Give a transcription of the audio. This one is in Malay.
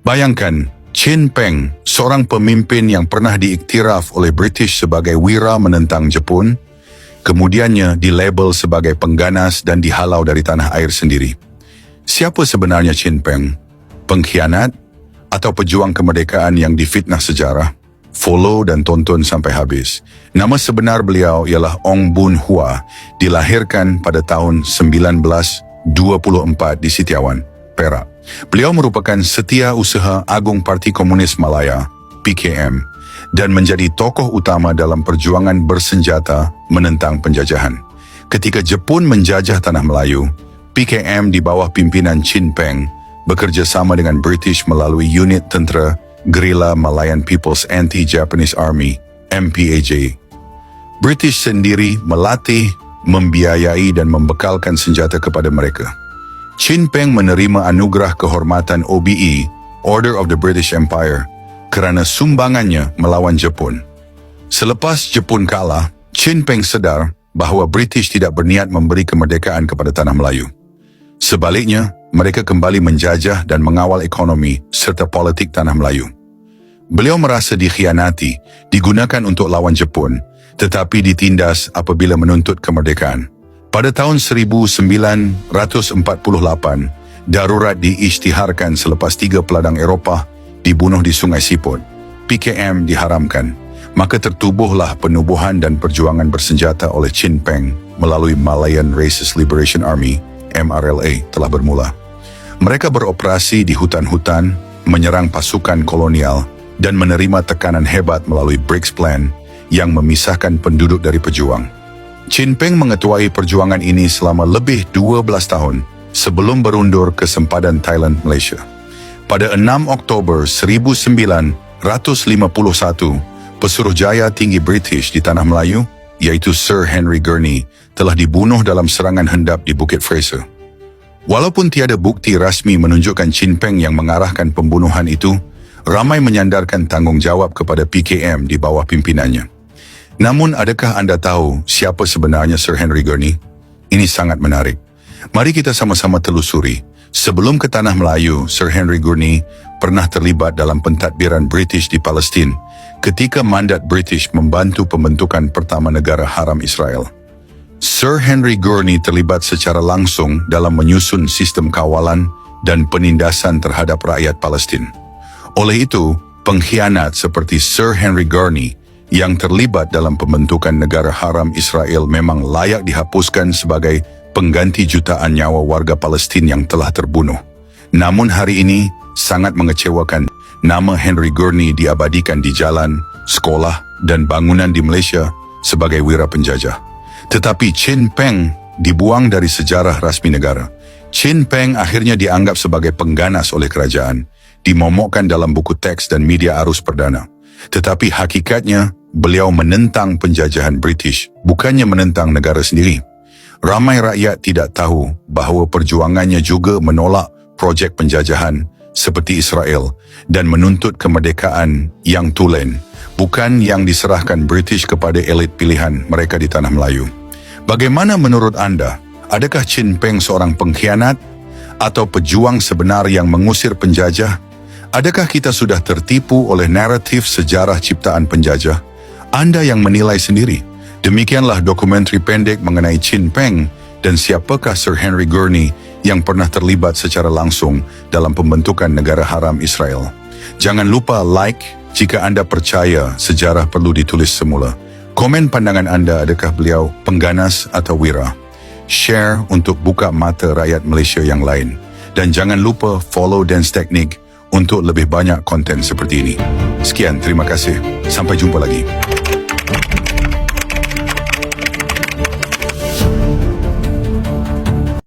Bayangkan, Chin Peng, seorang pemimpin yang pernah diiktiraf oleh British sebagai wira menentang Jepun, kemudiannya dilabel sebagai pengganas dan dihalau dari tanah air sendiri. Siapa sebenarnya Chin Peng? Pengkhianat atau pejuang kemerdekaan yang difitnah sejarah? Follow dan tonton sampai habis. Nama sebenar beliau ialah Ong Boon Hua, dilahirkan pada tahun 1924 di Sitiawan, Perak. Beliau merupakan Setiausaha Agung Parti Komunis Malaya, PKM, dan menjadi tokoh utama dalam perjuangan bersenjata menentang penjajahan. Ketika Jepun menjajah tanah Melayu, PKM di bawah pimpinan Chin Peng bekerja sama dengan British melalui unit tentera Gerilla Malayan People's Anti-Japanese Army, MPAJ. British sendiri melatih, membiayai dan membekalkan senjata kepada mereka. Chin Peng menerima anugerah kehormatan OBE, Order of the British Empire, kerana sumbangannya melawan Jepun. Selepas Jepun kalah, Chin Peng sedar bahawa British tidak berniat memberi kemerdekaan kepada tanah Melayu. Sebaliknya, mereka kembali menjajah dan mengawal ekonomi serta politik tanah Melayu. Beliau merasa dikhianati, digunakan untuk lawan Jepun, tetapi ditindas apabila menuntut kemerdekaan. Pada tahun 1948, darurat diisytiharkan selepas 3 peladang Eropah dibunuh di Sungai Siput. PKM diharamkan, maka tertubuhlah penubuhan dan perjuangan bersenjata oleh Chin Peng melalui Malayan Races Liberation Army, MRLA, telah bermula. Mereka beroperasi di hutan-hutan, menyerang pasukan kolonial, dan menerima tekanan hebat melalui Briggs Plan yang memisahkan penduduk dari pejuang. Chin Peng mengetuai perjuangan ini selama lebih 12 tahun sebelum berundur ke sempadan Thailand, Malaysia. Pada 6 Oktober 1951, Pesuruhjaya tinggi British di Tanah Melayu, iaitu Sir Henry Gurney, telah dibunuh dalam serangan hendap di Bukit Fraser. Walaupun tiada bukti rasmi menunjukkan Chin Peng yang mengarahkan pembunuhan itu, ramai menyandarkan tanggungjawab kepada PKM di bawah pimpinannya. Namun, adakah anda tahu siapa sebenarnya Sir Henry Gurney? Ini sangat menarik. Mari kita sama-sama telusuri. Sebelum ke Tanah Melayu, Sir Henry Gurney pernah terlibat dalam pentadbiran British di Palestin ketika mandat British membantu pembentukan pertama negara haram Israel. Sir Henry Gurney terlibat secara langsung dalam menyusun sistem kawalan dan penindasan terhadap rakyat Palestin. Oleh itu, pengkhianat seperti Sir Henry Gurney yang terlibat dalam pembentukan negara haram Israel memang layak dihapuskan sebagai pengganti jutaan nyawa warga Palestin yang telah terbunuh. Namun hari ini sangat mengecewakan, nama Henry Gurney diabadikan di jalan, sekolah dan bangunan di Malaysia sebagai wira penjajah. Tetapi Chin Peng dibuang dari sejarah rasmi negara. Chin Peng akhirnya dianggap sebagai pengganas oleh kerajaan, dimomokkan dalam buku teks dan media arus perdana. Tetapi hakikatnya, beliau menentang penjajahan British, bukannya menentang negara sendiri. Ramai rakyat tidak tahu bahawa perjuangannya juga menolak projek penjajahan seperti Israel dan menuntut kemerdekaan yang tulen, bukan yang diserahkan British kepada elit pilihan mereka di Tanah Melayu. Bagaimana menurut anda? Adakah Chin Peng seorang pengkhianat atau pejuang sebenar yang mengusir penjajah? Adakah kita sudah tertipu oleh naratif sejarah ciptaan penjajah? Anda yang menilai sendiri. Demikianlah dokumentari pendek mengenai Chin Peng dan siapakah Sir Henry Gurney yang pernah terlibat secara langsung dalam pembentukan negara haram Israel. Jangan lupa like jika anda percaya sejarah perlu ditulis semula. Komen pandangan anda, adakah beliau pengganas atau wira? Share untuk buka mata rakyat Malaysia yang lain. Dan jangan lupa follow Dance Technique untuk lebih banyak konten seperti ini. Sekian, terima kasih. Sampai jumpa lagi.